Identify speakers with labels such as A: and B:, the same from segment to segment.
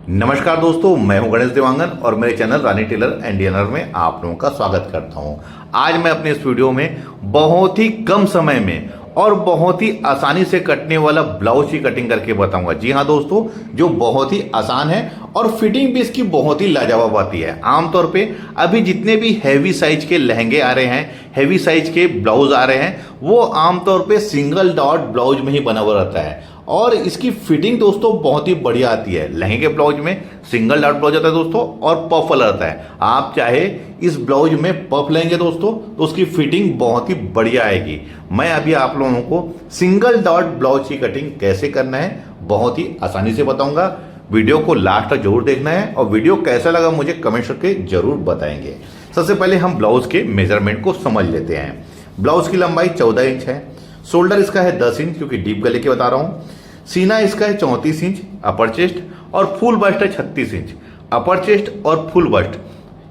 A: नमस्कार दोस्तों, मैं हूं गणेश देवांगन और मेरे channel Rani tailor and designer में आप लोगों का स्वागत करता हूं। आज मैं अपने इस वीडियो में बहुत ही कम समय में और बहुत ही आसानी से कटने वाला ब्लाउज की कटिंग करके बताऊंगा। जी हां दोस्तों, जो बहुत ही आसान है और फिटिंग भी इसकी बहुत ही लाजवाब आती है। आमतौर पे अभी जितने भी हैवी साइज के लहंगे आ रहे हैं, हैवी साइज के ब्लाउज आ रहे हैं, वो आमतौर पे सिंगल डॉट ब्लाउज में ही बना हुआ रहता है और इसकी फिटिंग दोस्तों बहुत ही बढ़िया आती है। लहंगे ब्लाउज में सिंगल डॉट ब्लाउज आता है दोस्तों और पफ वाला आता है। आप चाहे इस ब्लाउज में पफ लेंगे दोस्तों तो उसकी फिटिंग बहुत ही बढ़िया आएगी। मैं अभी आप लोगों को सिंगल डॉट ब्लाउज की कटिंग कैसे करना है बहुत ही आसानी से बताऊंगा। वीडियो को लास्ट तक जरूर देखना है और वीडियो कैसा लगा मुझे कमेंट करके जरूर बताएंगे। सबसे पहले हम ब्लाउज के मेजरमेंट को समझ लेते हैं। ब्लाउज की लंबाई 14 इंच है। शोल्डर इसका है 10 इंच क्योंकि डीप गले के बता रहा हूं। सीना इसका है 34 इंच अपर चेस्ट और फुल बस्ट है 36 इंच। अपर चेस्ट और फुल बस्ट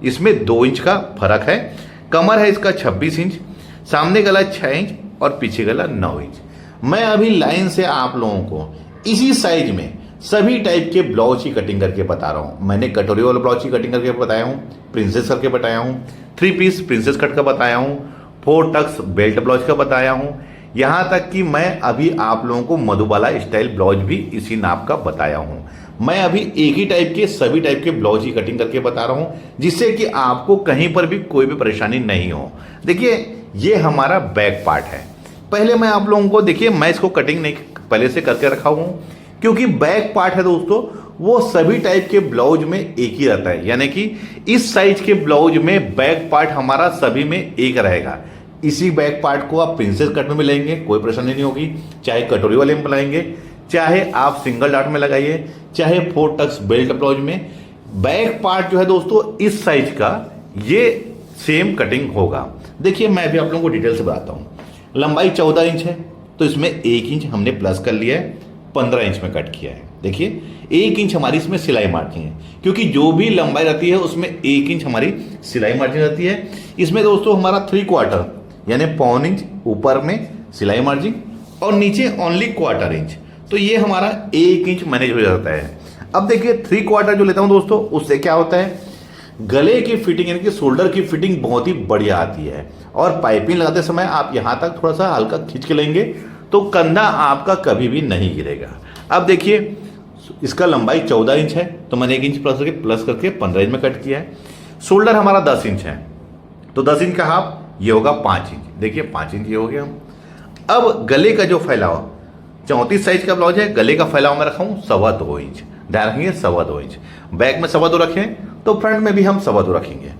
A: इसमें 2 इंच का फर्क है। कमर है इसका 26 इंच। सामने गला 6 इंच और पीछे गला 9 इंच। मैं अभी लाइन से आप लोगों को इसी साइज में सभी टाइप के ब्लाउज की कटिंग करके बता रहा हूं। मैंने कटोरी वाले ब्लाउज की कटिंग करके बताया हूं, प्रिंसेस करके बताया हूं, 3 पीस प्रिंसेस कट का बताया हूं, 4 टक्स बेल्ट ब्लाउज का बताया हूं, यहां तक कि मैं अभी आप लोगों को मधुबाला स्टाइल ब्लाउज भी इसी नाप का बताया हूं। मैं अभी एक ही टाइप के सभी टाइप के ब्लाउज की कटिंग करके बता रहा हूं जिससे कि आपको कहीं पर भी कोई भी परेशानी नहीं हो। देखिए, ये हमारा बैक पार्ट है। पहले मैं आप लोगों को, देखिए मैं इसको कटिंग नहीं पहले से करके रखा हूं क्योंकि बैक पार्ट है दोस्तों वो सभी टाइप के ब्लाउज में एक ही रहता है, यानी कि इस साइज के ब्लाउज में बैक पार्ट हमारा सभी में एक रहेगा। इसी बैक पार्ट को आप प्रिंसेस कट में मिलाएंगे, कोई परेशानी नहीं होगी। चाहे कटोरी वाले में बनाएंगे, चाहे आप सिंगल डॉट में लगाइए, चाहे 4 टक्स बेल्ट ब्लाउज में, बैक पार्ट जो है दोस्तों इस साइज का ये सेम कटिंग होगा। देखिए मैं भी आप लोगों को डिटेल से बताता हूं। लंबाई 14 इंच है तो इसमें 1 इंच हमने प्लस कर लिया है, 15 इंच में कट किया है। देखिए 1 इंच हमारी इसमें सिलाई मार्जिन है क्योंकि जो भी लंबाई रहती है उसमें 1 इंच हमारी सिलाई मार्जिन रहती है। इसमें दोस्तों हमारा 3/4 यानी 1/4 इंच ऊपर में सिलाई मार्जिन और नीचे ओनली 1/4 इंच, तो ये हमारा 1 इंच मैनेज हो जाता है। अब देखिए 3/4 जो लेता हूं दोस्तों उससे क्या होता है, गले की फिटिंग यानी कि शोल्डर की फिटिंग बहुत ही बढ़िया आती है और पाइपिंग लगाते समय आप यहां तक थोड़ा सा हल्का खींच के लेंगे तो कंधा आपका कभी भी नहीं गिरेगा। अब देखिए इसका लंबाई 14 इंच है तो मैंने 1 इंच प्लस करके 15 इंच में कट किया है। शोल्डर हमारा 10 इंच है तो 10 इंच का हाफ ये होगा 5 इंच। देखिए 5 इंच ये हो गया। अब गले का जो फैलाव 34 साइज का ब्लाउज है, गले का फैलाव मैं रखा हूं 2.25 इंच। ध्यान रखेंगे 2.25 इंच। बैक में 2.25 रखें तो फ्रंट में भी हम 2.25 रखेंगे।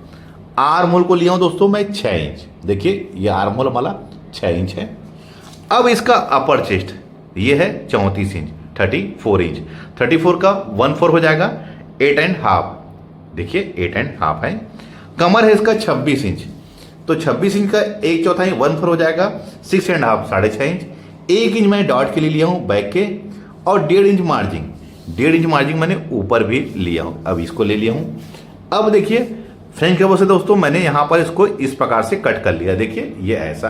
A: आर्म होल को लिया हूं दोस्तों मैं 6 इंच। देखिए ये आर्म होल हमारा 6 इंच है। अब इसका अपर चेस्ट ये है 34 इंच, 34 इंच। 34 का 1/4 हो जाएगा 8.5। देखिए 8.5 है। कमर है इसका 26 इंच तो 26 इंच का 1/4 1/4 हो जाएगा 6.5, 6.5 इंच। 1 इंच मैं डॉट के लिए लिया हूं बैक के और 1.5 इंच मार्जिन, 1.5 इंच मार्जिन मैंने ऊपर भी लिया हूं। अब इसको ले लिया हूं। अब देखिए फ्रेंच कर्व से दोस्तों मैंने यहां पर इसको इस प्रकार से कट कर लिया। देखिए ये ऐसा,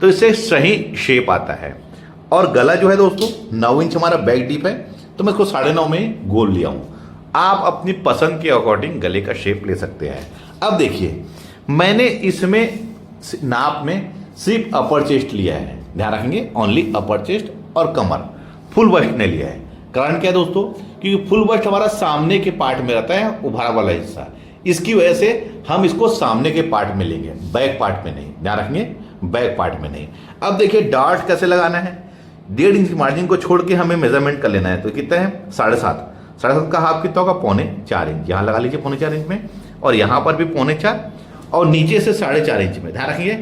A: तो इससे सही शेप आता है। और गला जो है दोस्तों 9 इंच हमारा बैक डीप है तो मैं इसको 9.5 में गोल लिया हूं। आप अपनी पसंद के अकॉर्डिंग गले का शेप ले सकते हैं। अब देखिए मैंने इसमें नाप में सिर्फ अपर चेस्ट लिया है। ध्यान रखेंगे ओनली अपर चेस्ट और कमर, फुल बस्ट ने लिया है। कारण क्या है दोस्तों, क्योंकि फुल बस्ट हमारा सामने के पार्ट में रहता है, उभारा वाला हिस्सा, इसकी वजह से हम इसको सामने के पार्ट में लेंगे, बैक पार्ट में नहीं। ध्यान रखेंगे बैक पार्ट में नहीं। अब देखिए डॉट कैसे लगाना है। 1.5 इंच मार्जिन को छोड़ के हमें मेजरमेंट कर लेना है तो कितना है 7.5 का हाफ कितना होगा 3.25 इंच। यहां लगा लीजिए 3.25 इंच में और यहां पर भी 3.25 और नीचे से 4.5 इंच में। ध्यान रखिए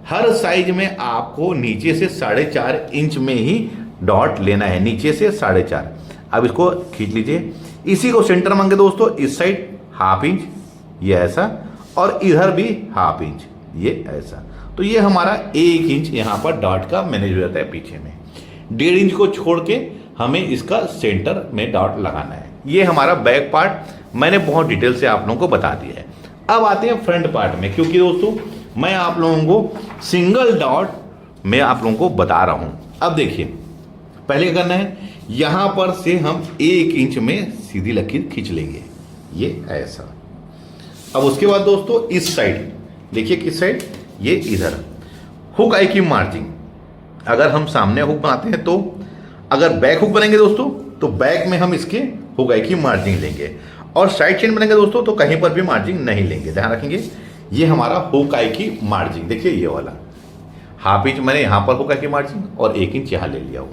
A: हर साइज में आपको नीचे से 4.5 इंच में ही डॉट लेना है, नीचे से 4.5। अब इसको खींच लीजिए। इसी को सेंटर मांगे दोस्तों, इस साइड 1/2 इंच ये ऐसा और इधर भी 1/2 इंच ये ऐसा। तो ये हमारा 1 इंच यहां पर डॉट का मैनेज हो जाता है पीछे में। 1.5 इंच को छोड़ के हमें इसका सेंटर में डॉट लगाना है। ये हमारा बैक पार्ट मैंने बहुत डिटेल से आप लोगों को बता दिया है। अब आते हैं फ्रंट पार्ट में, क्योंकि दोस्तों मैं आप लोगों को सिंगल डॉट में आप लोगों को बता रहा हूं। अब देखिए पहले क्या करना है, यहां पर से हम 1 इंच में सीधी लकीर खींच लेंगे, ये ऐसा। अब उसके बाद दोस्तों इस साइड देखिए, किस साइड, ये इधर हुक आई की मार्जिन, अगर हम सामने हुक बनाते हैं तो, अगर बैक हुक बनेंगे दोस्तों तो बैक में हम इसके हुक आई की मार्जिन लेंगे, और साइड चेन बनेंगे दोस्तों तो कहीं पर भी मार्जिन नहीं लेंगे, ध्यान रखेंगे। ये हमारा हुक आई की मार्जिन देखिए, ये वाला 1/2 इंच मैंने यहां पर हुक आई की मार्जिन और 1 इंच यहां ले लिया हूं।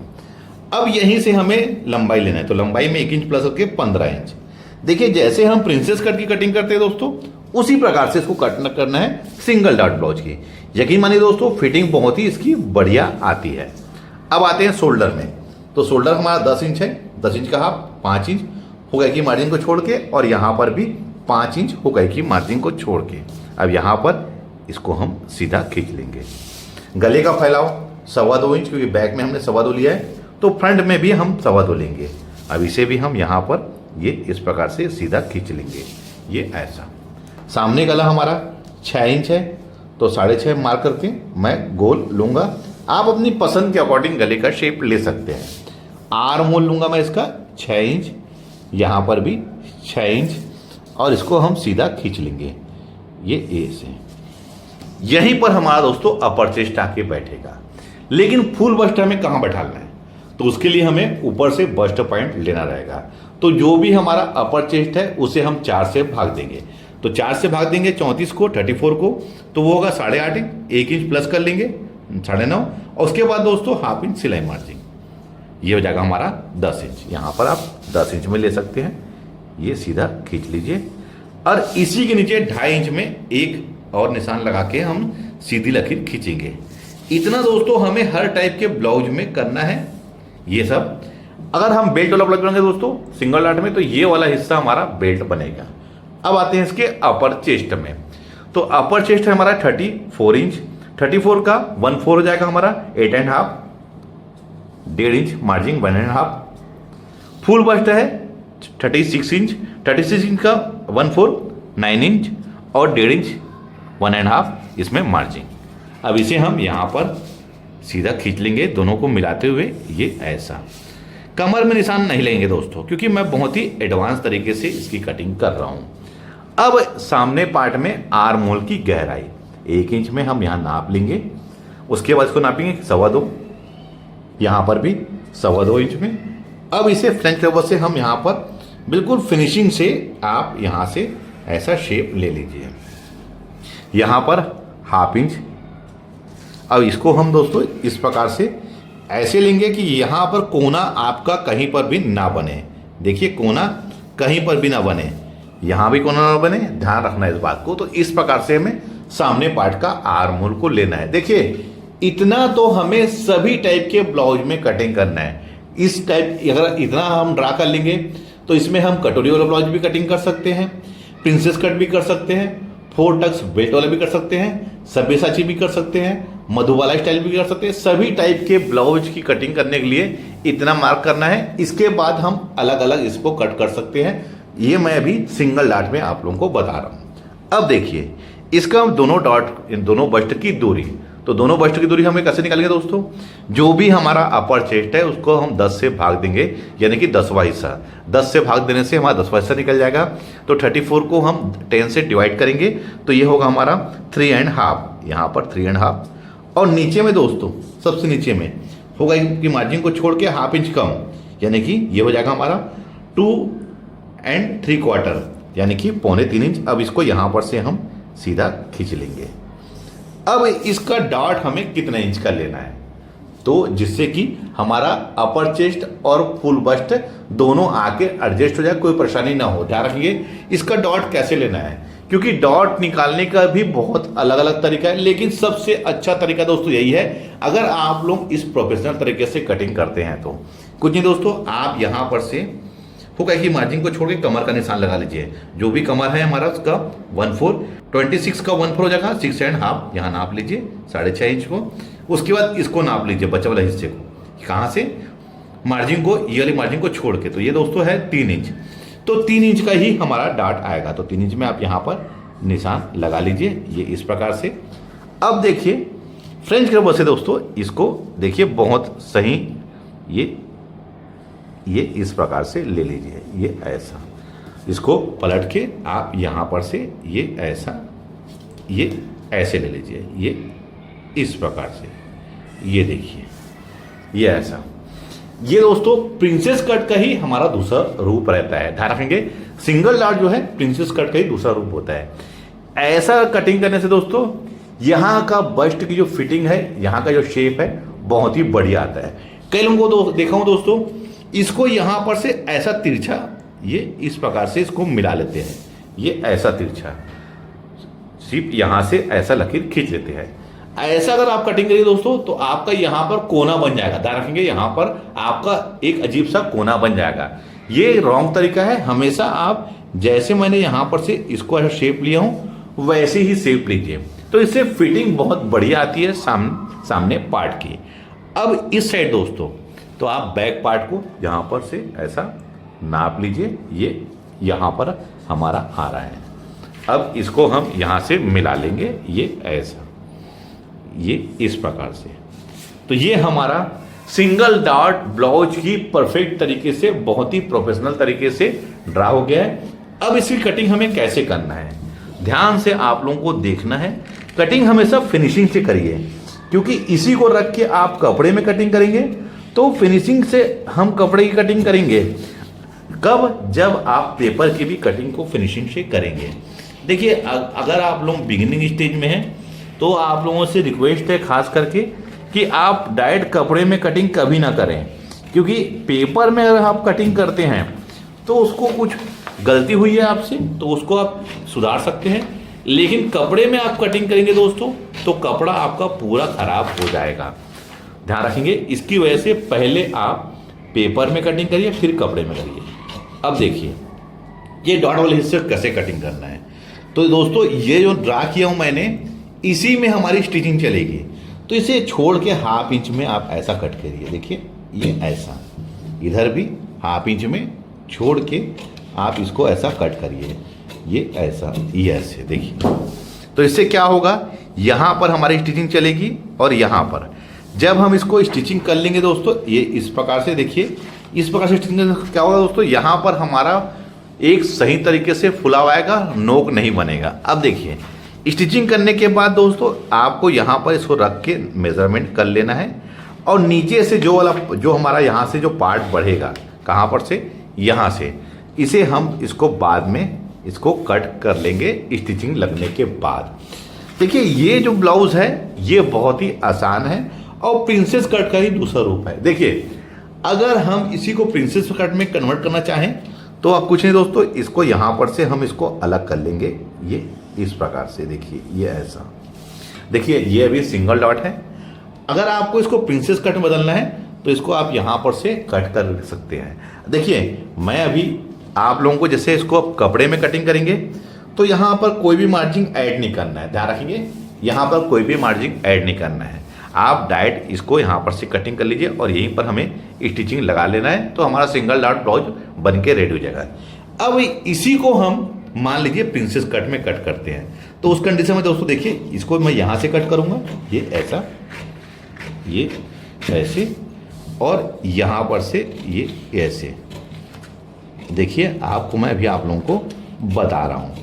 A: अब यहीं से हमें लंबाई लेना है, तो लंबाई में 1 इंच प्लस करके 15 इंच। देखिए जैसे हम प्रिंसेस कट की कटिंग करते हैं दोस्तों, उसी प्रकार से इसको कट करना है सिंगल डॉट ब्लाउज की। यकीन मानिए दोस्तों, फिटिंग बहुत ही इसकी बढ़िया आती है। अब आते हैं शोल्डर में, तो शोल्डर हमारा 10 इंच है, 10 इंच का हाफ 5 इंच हुक आई की मार्जिन को छोड़ के, और यहाँ पर भी 5 इंच हुक आई की मार्जिन को छोड़ के, अब यहाँ पर इसको हम सीधा खींच लेंगे। गले का फैलाव 2.25 इंच, क्योंकि बैक में हमने 2.25 लिया है, तो फ्रंट में भी हम 2.25 लेंगे। अब इसे भी हम यहाँ पर ये इस प्रकार से सीधा खींच लेंगे, ये ऐसा। सामने गला हमारा 6 इंच है, तो 6.5 मार्क करके मैं गोल लूँगा। आप अपनी पसंद के अकॉर्डिंग गले का शेप ले सकते हैं। आर्म होल लूँगा मैं इसका 6 इंच, यहाँ पर भी 6 इंच, और इसको हम सीधा खींच लेंगे, ये ए से। यहीं पर हमारा दोस्तों अपर चेस्ट आके बैठेगा। लेकिन फुल बस्ट हमें कहाँ बैठाना है, तो उसके लिए हमें ऊपर से बस्ट पॉइंट लेना रहेगा। तो जो भी हमारा अपर चेस्ट है उसे हम 4 से भाग देंगे, तो 4 से भाग देंगे 34 को, 34 को, तो वो होगा 8.5 इंच, 1 इंच प्लस कर लेंगे 9.5, और उसके बाद दोस्तों 1/2 इंच सिलाई मार्जिन, ये हो जाएगा हमारा 10 इंच। यहाँ पर आप 10 इंच में ले सकते हैं, ये सीधा खींच लीजिए, और इसी के नीचे 2.5 इंच में एक और निशान लगा के हम सीधी लकीर खींचेंगे। इतना दोस्तों हमें हर टाइप के ब्लाउज में करना है ये सब। अगर हम बेल्ट वाला ब्लाउज बनाएंगे दोस्तों सिंगल डॉट में, तो ये वाला हिस्सा हमारा बेल्ट बनेगा। अब आते हैं इसके अपर चेस्ट में, तो अपर चेस्ट है हमारा 34 इंच, 34 का 1/4 हो जाएगा हमारा 8.5, 1.5 इंच मार्जिन 1.5। फुल बस्ट है 36 इंच, 36 इंच का 1/4 9 इंच, और 1.5 इंच 1.5 इसमें मार्जिन। अब इसे हम यहाँ पर सीधा खींच लेंगे दोनों को मिलाते हुए, ये ऐसा। कमर में निशान नहीं लेंगे दोस्तों, क्योंकि मैं बहुत ही एडवांस तरीके से इसकी कटिंग कर रहा हूँ। अब सामने पार्ट में आर्म होल की गहराई 1 इंच में हम यहाँ नाप लेंगे, उसके बाद इसको नापेंगे 2.25, यहाँ पर भी 2.25 इंच में। अब इसे फ्रंट कवर से हम यहाँ पर बिल्कुल फिनिशिंग से आप यहाँ से ऐसा शेप ले लीजिए, यहाँ पर 1/2 इंच। अब इसको हम दोस्तों इस प्रकार से ऐसे लेंगे कि यहाँ पर कोना आपका कहीं पर भी ना बने। देखिए कोना कहीं पर भी ना बने, यहाँ भी कोना ना बने, ध्यान रखना है इस बात को। तो इस प्रकार से हमें सामने पार्ट का आर्म होल को लेना है। देखिए इतना तो हमें सभी टाइप के ब्लाउज में कटिंग करना है। इस टाइप अगर इतना हम ड्रा कर लेंगे तो इसमें हम कटोरी वाला ब्लाउज भी कटिंग कर सकते हैं, प्रिंसेस कट भी कर सकते हैं, 4 टक्स बेल्ट वाला भी कर सकते हैं, सब्यसाची भी कर सकते हैं, मधुबाला स्टाइल भी कर सकते हैं। सभी टाइप के ब्लाउज की कटिंग करने के लिए इतना मार्क करना है। इसके बाद हम अलग अलग इसको कट कर सकते हैं। ये मैं अभी सिंगल डॉट में आप लोगों को बता रहा हूं। अब देखिए इसका दोनों डॉट, दोनों बस्ट की दूरी, तो दोनों बस्ट की दूरी हमें कैसे निकालेंगे दोस्तों, जो भी हमारा अपर चेस्ट है उसको हम 10 से भाग देंगे, यानी कि 10वां हिस्सा। 10 से भाग देने से हमारा 10वां हिस्सा निकल जाएगा। तो 34 को हम 10 से डिवाइड करेंगे, तो ये होगा हमारा 3.5, यहाँ पर 3.5। और नीचे में दोस्तों सबसे नीचे में होगा कि मार्जिन को छोड़ के 1/2 इंच कम, यानी कि ये हो जाएगा हमारा 2 3/4, यानी कि 2.25 इंच। अब इसको यहाँ पर से हम सीधा खींच लेंगे। अब इसका डॉट हमें कितने इंच का लेना है, तो जिससे कि हमारा अपर चेस्ट और फुल बस्ट दोनों आके एडजस्ट हो जाए, कोई परेशानी ना हो। ध्यान रखिए इसका डॉट कैसे लेना है, क्योंकि डॉट निकालने का भी बहुत अलग अलग तरीका है, लेकिन सबसे अच्छा तरीका दोस्तों यही है अगर आप लोग इस प्रोफेशनल तरीके से कटिंग करते हैं तो। कुछ नहीं दोस्तों, आप यहाँ पर से हुक आई की मार्जिन को छोड़ के कमर का निशान लगा लीजिए। जो भी कमर है हमारा उसका 1/4, 26 का 1/4 हो जाएगा 6.5, यहाँ नाप लीजिए 6.5 इंच को। उसके बाद इसको नाप लीजिए बचा वाला हिस्से को, कहाँ से, मार्जिन को, ये वाली मार्जिन को छोड़ के। तो ये दोस्तों है 3 इंच, तो 3 इंच का ही हमारा डाट आएगा। तो 3 इंच में आप यहाँ पर निशान लगा लीजिए, ये इस प्रकार से। अब देखिए फ्रेंच कर्व से दोस्तों इसको देखिए बहुत सही ये इस प्रकार से ले लीजिए, ये ऐसा। इसको पलट के आप यहाँ पर से ये ऐसा, ये ऐसे ले लीजिए, ये इस प्रकार से, ये देखिए, ये ऐसा। ये दोस्तों प्रिंसेस कट का ही हमारा दूसरा रूप रहता है। ध्यान रखेंगे, सिंगल डॉट जो है प्रिंसेस कट का ही दूसरा रूप होता है। ऐसा कटिंग करने से दोस्तों यहाँ का बस्ट की जो फिटिंग है, यहाँ का जो शेप है, बहुत ही बढ़िया आता है। कई लोगों को देखा हूं दोस्तों, इसको यहाँ पर से ऐसा तिरछा, ये इस प्रकार से इसको मिला लेते हैं, ये ऐसा तिरछा, सिर्फ यहाँ से ऐसा लकीर खींच लेते हैं। ऐसा अगर आप कटिंग करिए दोस्तों तो आपका यहाँ पर कोना बन जाएगा। ध्यान रखेंगे, यहाँ पर आपका एक अजीब सा कोना बन जाएगा। ये रॉन्ग तरीका है। हमेशा आप जैसे मैंने यहाँ पर से इसको ऐसा शेप लिया हूँ वैसे ही शेप लीजिए, तो इससे फिटिंग बहुत बढ़िया आती है सामने पार्ट की। अब इस साइड दोस्तों तो आप बैक पार्ट को यहाँ पर से ऐसा नाप लीजिए, ये यहाँ पर हमारा आ रहा है। अब इसको हम यहाँ से मिला लेंगे, ये ऐसा, ये इस प्रकार से। तो ये हमारा सिंगल डॉट ब्लाउज की परफेक्ट तरीके से, बहुत ही प्रोफेशनल तरीके से ड्रा हो गया है। अब इसकी कटिंग हमें कैसे करना है, ध्यान से आप लोगों को देखना है। कटिंग हमेशा फिनिशिंग से करिए, क्योंकि इसी को रख के आप कपड़े में कटिंग करेंगे तो फिनिशिंग से हम कपड़े की कटिंग करेंगे कब, जब आप पेपर की भी कटिंग को फिनिशिंग से करेंगे। देखिए, अगर आप लोग बिगिनिंग स्टेज में हैं तो आप लोगों से रिक्वेस्ट है खास करके कि आप डायरेक्ट कपड़े में कटिंग कभी ना करें, क्योंकि पेपर में अगर आप कटिंग करते हैं तो उसको कुछ गलती हुई है आपसे तो उसको आप सुधार सकते हैं, लेकिन कपड़े में आप कटिंग करेंगे दोस्तों तो कपड़ा आपका पूरा खराब हो जाएगा। ध्यान रखेंगे, इसकी वजह से पहले आप पेपर में कटिंग करिए फिर कपड़े में करिए। अब देखिए ये डॉट वाले हिस्से कैसे कटिंग करना है। तो दोस्तों ये जो ड्रा किया हूं मैंने, इसी में हमारी स्टिचिंग चलेगी। तो इसे छोड़ के हाफ इंच में आप ऐसा कट करिए। देखिए ये ऐसा, इधर भी हाफ इंच में छोड़ के आप इसको ऐसा कट करिए, ये ऐसा, ये ऐसे। देखिए तो इससे क्या होगा, यहाँ पर हमारी स्टिचिंग चलेगी और यहाँ पर जब हम इसको स्टिचिंग कर लेंगे दोस्तों, ये इस प्रकार से, देखिए इस प्रकार से स्टिचिंग क्या होगा दोस्तों, यहाँ पर हमारा एक सही तरीके से फुला हुआ आएगा, नोक नहीं बनेगा। अब देखिए स्टिचिंग करने के बाद दोस्तों आपको यहाँ पर इसको रख के मेजरमेंट कर लेना है, और नीचे से जो हमारा यहाँ से जो पार्ट बढ़ेगा, कहाँ पर से, यहाँ से, इसे हम इसको बाद में इसको कट कर लेंगे स्टिचिंग लगने के बाद। देखिए ये जो ब्लाउज है ये बहुत ही आसान है और प्रिंसेस कट का ही दूसरा रूप है। देखिए अगर हम इसी को प्रिंसेस कट में कन्वर्ट करना चाहें तो आप कुछ नहीं दोस्तों, इसको यहाँ पर से हम इसको अलग कर लेंगे, ये इस प्रकार से। देखिए ये ऐसा, देखिए ये अभी सिंगल डॉट है। अगर आपको इसको प्रिंसेस कट में बदलना है तो इसको आप यहाँ पर से कट कर सकते हैं। देखिए मैं अभी आप लोगों को, जैसे इसको आप कपड़े में कटिंग करेंगे तो यहाँ पर कोई भी मार्जिन ऐड नहीं करना है। ध्यान रखेंगे, यहाँ पर कोई भी मार्जिन ऐड नहीं करना है। आप डायरेक्ट इसको यहाँ पर से कटिंग कर लीजिए और यहीं पर हमें स्टिचिंग लगा लेना है, तो हमारा सिंगल डॉट ब्लाउज बन के रेडी हो जाएगा। अब इसी को हम मान लीजिए प्रिंसेस कट में कट करते हैं, तो उस कंडीशन में दोस्तों देखिए इसको मैं यहाँ से कट करूँगा, ये ऐसा, ये ऐसे, और यहाँ पर से ये ऐसे। देखिए आपको मैं अभी आप लोगों को बता रहा हूँ,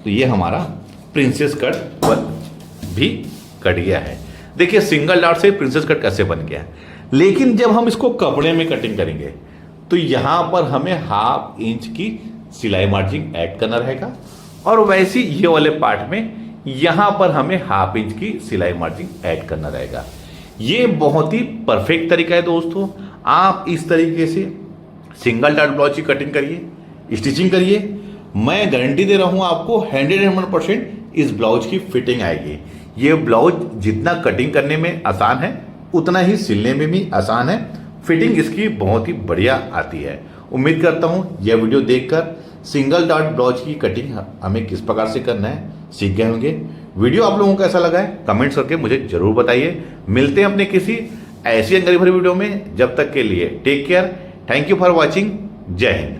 A: तो ये हमारा प्रिंसेस कट भी कट गया है। देखिए सिंगल डॉट से प्रिंसेस कट कैसे बन गया है। लेकिन जब हम इसको कपड़े में कटिंग करेंगे तो यहाँ पर हमें हाफ इंच की सिलाई मार्जिन ऐड करना रहेगा, और वैसे ये वाले पार्ट में यहाँ पर हमें हाफ इंच की सिलाई मार्जिन ऐड करना रहेगा। ये बहुत ही परफेक्ट तरीका है दोस्तों। आप इस तरीके से सिंगल डॉट ब्लाउज की कटिंग करिए, स्टिचिंग करिए, मैं गारंटी दे रहा हूँ आपको 100% इस ब्लाउज की फिटिंग आएगी। ये ब्लाउज जितना कटिंग करने में आसान है उतना ही सिलने में भी आसान है। फिटिंग इसकी बहुत ही बढ़िया आती है। उम्मीद करता हूँ यह वीडियो देखकर सिंगल डॉट ब्लाउज की कटिंग हमें किस प्रकार से करना है सीख गए होंगे। वीडियो आप लोगों को कैसा लगा है कमेंट्स करके मुझे जरूर बताइए। मिलते हैं अपने किसी ऐसी जानकारी भरी वीडियो में, जब तक के लिए take care, thank you for watching, जय हिंद।